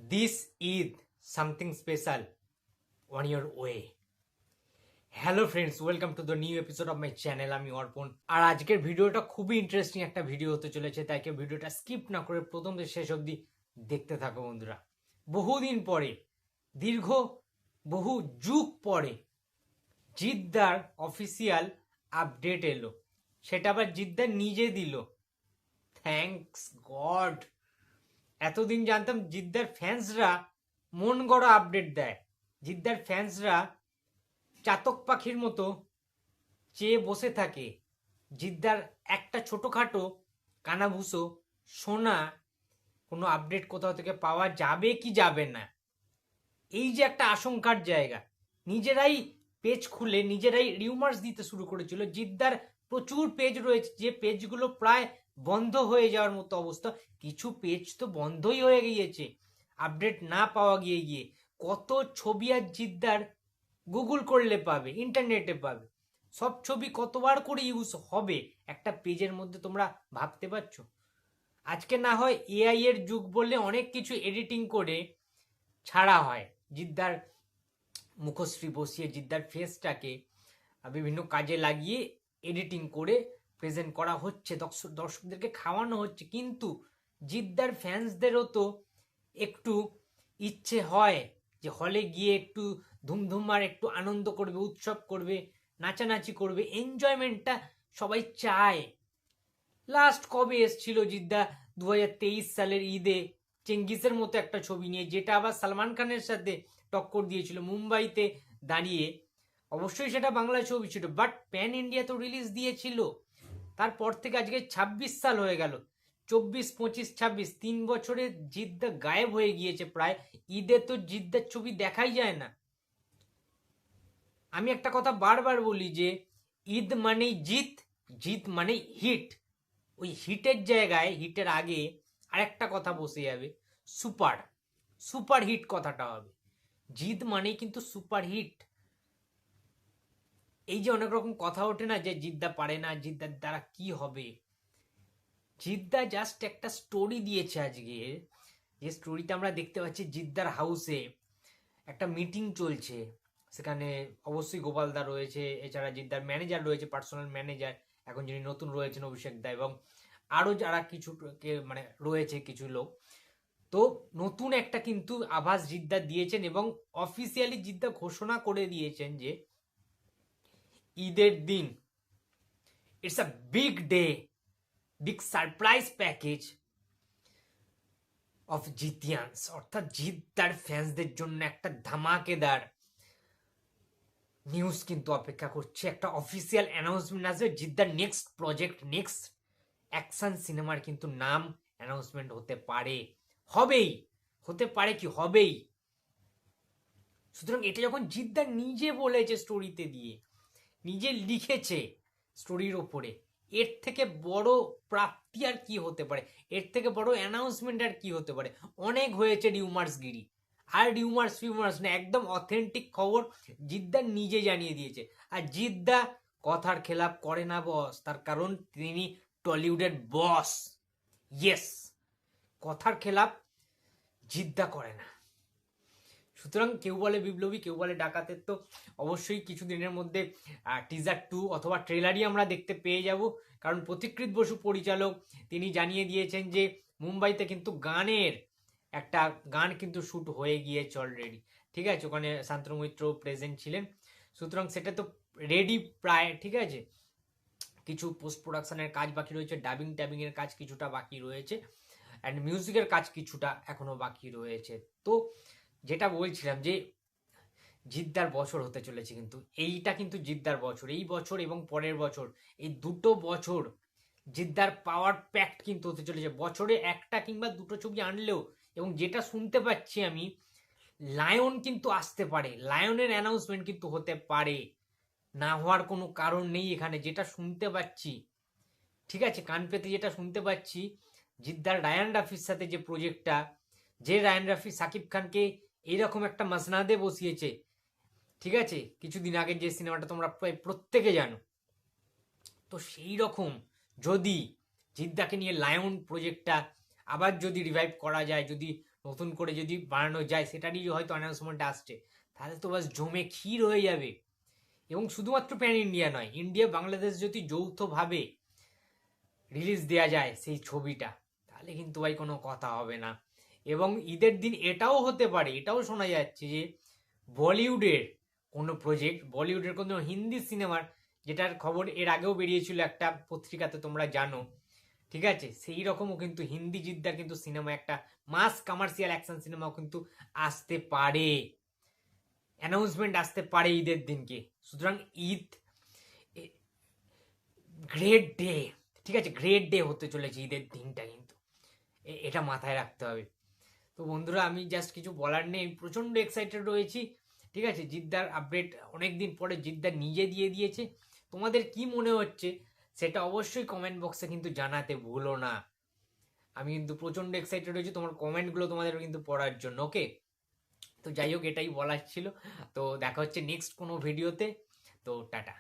This is something special on your way. Hello friends, welcome to the new episode of my channel. আমি অর্পণ। আর আজকের ভিডিওটা খুবই interesting একটা ভিডিও হতে চলেছে, তাই কেউ ভিডিওটা স্কিপ না করে প্রথম থেকে শেষ অবধি দেখতে থাকো বন্ধুরা। বহুদিন পরে, দীর্ঘ বহু যুগ পরে জিদ্দার অফিসিয়াল আপডেট এলো, সেটা আবার জিদ্দার নিজে দিল। Thanks god. এতদিন জানতাম জিদ্দার ফ্যান্সরা মন গড়া আপডেট দেয়, জিদ্দার ফ্যান্সরা চাতক পাখির মতো চেয়ে বসে থাকে জিদ্দার একটা ছোটখাটো কানাভুসো সোনা কোনো আপডেট কোথাও থেকে পাওয়া যাবে কি যাবে না, এই যে একটা আশঙ্কার জায়গা। নিজেরাই পেজ খুলে নিজেরাই রিউমার্স দিতে শুরু করেছিল। জিদ্দার প্রচুর পেজ রয়েছে, যে পেজগুলো প্রায় বন্ধ হয়ে যাওয়ার মতো অবস্থা। কিছু পেজ তো বন্ধই হয়ে গিয়েছে আপডেট না পাওয়া গিয়ে গিয়ে। কত ছবি আর জিদ্দার গুগল করলে পাবে, ইন্টারনেটে পাবে। সব ছবি কতবার করে ইউজ হবে একটা পেজের মধ্যে, তোমরা ভাবতে পারছো? আজকে না হয় এআই এর যুগ বললে অনেক কিছু এডিটিং করে ছাড়া হয়, জিদ্দার মুখশ্রী বসিয়ে জিদ্দার ফেসটাকে বিভিন্ন কাজে লাগিয়ে এডিটিং করে প্রেজেন্ট করা হচ্ছে, দর্শকদেরকে খাওয়ানো হচ্ছে। কিন্তু জিদ্দার ফ্যান্সদেরও তো একটু ইচ্ছে হয় যে হলে গিয়ে একটু ধুমধুমার একটু আনন্দ করবে, উৎসব করবে, নাচানাচি করবে, এনজয়মেন্টটা সবাই চায়। লাস্ট কবে এসছিল জিদ্দা? 2023 সালের ঈদে চেঙ্গিসের মতো একটা ছবি নিয়ে, যেটা আবার সালমান খানের সাথে টক্কর দিয়েছিল মুম্বাইতে দাঁড়িয়ে। অবশ্যই সেটা বাংলা ছবি ছিল, বাট প্যান ইন্ডিয়া তো রিলিজ দিয়েছিল। তারপর থেকে আজকে 26 সাল হয়ে গেল, 24, 25, 26, 3 বছরে জিদ্দা গায়েব হয়ে গিয়েছে প্রায়। ঈদে তো জিদ্দার ছবি দেখাই যায় না। আমি একটা কথা বারবার বলি যে ঈদ মানেই জিত, জিত মানেই হিট। ওই হিটের জায়গায়, হিটের আগে আরেকটা কথা বসে যাবে, সুপার। সুপার হিট কথাটা হবে। জিত মানেই কিন্তু সুপার হিট। এই যে অনেক রকম কথা ওঠে না যে জিদ্দা পারে না, জিদ্দার দ্বারা কি হবে। জিদ্দা জাস্ট একটা স্টোরি দিয়েছে আজকে, যে স্টোরিতে আমরা দেখতে পাচ্ছি জিদ্দার হাউসে একটা মিটিং চলছে। সেখানে অবশ্যই গোপালদা রয়েছে, এছাড়া জিদ্দার ম্যানেজার রয়েছে, পার্সোনাল ম্যানেজার এখন যিনি নতুন রয়েছেন অভিষেক দা, এবং আরও যারা কিছু মানে রয়েছে কিছু লোক। তো নতুন একটা কিন্তু আভাস জিদ্দা দিয়েছেন, এবং অফিসিয়ালি জিদ্দা ঘোষণা করে দিয়েছেন যে ঈদের দিন it's a big day, big surprise package of জিতিয়ান্স, অর্থাৎ জিদ্দার ফ্যান্সদের জন্য একটা ধামাকেদার নিউজ কিন্তু অপেক্ষা করছে। একটা অফিসিয়াল অ্যানাউন্সমেন্ট আসবে, জিদ্দার নেক্সট প্রজেক্ট, নেক্সট অ্যাকশন সিনেমার কিন্তু নাম অ্যানাউন্সমেন্ট হতে পারে, হবেই, হতে পারে কি হবেই। সুতরাং এটা যখন জিদ্দা নিজে বলেছে, স্টোরিতে দিয়ে নিজে লিখেছে স্টোরির ওপরে, এর থেকে বড় প্রাপ্তি আর কি হতে পারে, এর থেকে বড় অ্যানাউন্সমেন্ট আর কি হতে পারে। অনেক হয়েছে রিউমার্সগিরি, আর রিউমার্স না, একদম অথেন্টিক খবর জিদ্দা নিজে জানিয়ে দিয়েছে। আর জিদ্দা কথার খেলাপ করে না বস, তার কারণ তিনি টলিউডের বস। ইয়েস, কথার খেলাপ জিদ্দা করে না। সুতরাং কেউ বলে বিপ্লবী, কেউ বলে ডাকাতের, তো অবশ্যই কিছুদিনের মধ্যে টিজার 2 অথবা ট্রেলারই আমরা দেখতে পেয়ে যাব। কারণ প্রতিকৃত বসু পরিচালক, তিনি জানিয়ে দিয়েছেন যে মুম্বাইতে কিন্তু গানের একটা গান কিন্তু শ্যুট হয়ে গিয়েছে অলরেডি। ঠিক আছে, ওখানে শান্তনু মৈত্র প্রেজেন্ট ছিলেন। সুতরাং সেটা তো রেডি প্রায়, ঠিক আছে। কিছু পোস্ট প্রোডাকশনের কাজ বাকি রয়েছে, ডাবিং এর কাজ কিছুটা বাকি রয়েছে, অ্যান্ড মিউজিকের কাজ কিছুটা এখনো বাকি রয়েছে। তো যেটা বলছিলাম যে জিদ্দার বছর হতে চলেছে, কিন্তু এইটা কিন্তু জিদ্দার বছর, এই বছর এবং পরের বছর, এই দুটো বছর জিদ্দার পাওয়ার প্যাক্ট কিন্তু হতে চলেছে। বছরে একটা কিংবা দুটো ছবি আনলেও, এবং যেটা শুনতে পাচ্ছি আমি, লায়ন কিন্তু আসতে পারে, লায়নের অ্যানাউন্সমেন্ট কিন্তু হতে পারে, না হওয়ার কোনো কারণ নেই এখানে, যেটা শুনতে পাচ্ছি। ঠিক আছে, কান পেতে যেটা শুনতে পাচ্ছি, জিদ্দার রায়ান রাফির সাথে যে প্রজেক্টটা, যে রায়ান রাফি সাকিব খানকে এইরকম একটা মাসনাদে বসিয়েছে, ঠিক আছে, কিছুদিন আগে যে সিনেমাটা তোমরা প্রায় প্রত্যেকে জানো, তো সেই রকম যদি জিদ্দাকে নিয়ে লায়ন প্রজেক্টটা আবার যদি রিভাইভ করা যায়, যদি নতুন করে যদি বানানো যায়, সেটারই হয়তো অ্যানাউন্সমেন্ট আসছে, তাহলে তো বাস জমে ক্ষীর হয়ে যাবে। এবং শুধুমাত্র প্যান ইন্ডিয়া নয়, ইন্ডিয়া বাংলাদেশ যদি যৌথভাবে রিলিজ দেওয়া যায় সেই ছবিটা, তাহলে কিন্তু ভাই কোনো কথা হবে না। এবং ঈদের দিন এটাও হতে পারে, এটাও শোনা যাচ্ছে যে বলিউডের কোনো প্রজেক্ট, বলিউডের কোনো হিন্দি সিনেমার, যেটার খবর এর আগেও বেরিয়েছিল একটা পত্রিকাতে, তোমরা জানো, ঠিক আছে, সেই রকমও কিন্তু হিন্দি জিদ্দার কিন্তু সিনেমা, একটা মাস কমার্শিয়াল অ্যাকশন সিনেমাও কিন্তু আসতে পারে, অ্যানাউন্সমেন্ট আসতে পারে ঈদের দিনকে। সুতরাং ঈদ গ্রেট ডে, ঠিক আছে, গ্রেট ডে হতে চলেছে ঈদের দিনটা, কিন্তু এটা মাথায় রাখতে হবে। তো বন্ধুরা, আমি জাস্ট কিছু বলার নেই, প্রচণ্ড এক্সাইটেড রয়েছি, ঠিক আছে। জিদ্দার আপডেট অনেকদিন পরে জিদ্দার নিজে দিয়ে দিয়েছে। তোমাদের কি মনে হচ্ছে সেটা অবশ্যই কমেন্ট বক্সে কিন্তু জানাতে ভুলো না। আমি কিন্তু প্রচণ্ড এক্সাইটেড হয়েছি তোমার কমেন্টগুলো তোমাদের কিন্তু পড়ার জন্য, ওকে। তো যাই হোক, এটাই বলার ছিল। তো দেখা হচ্ছে নেক্সট কোনো ভিডিওতে। তো টাটা।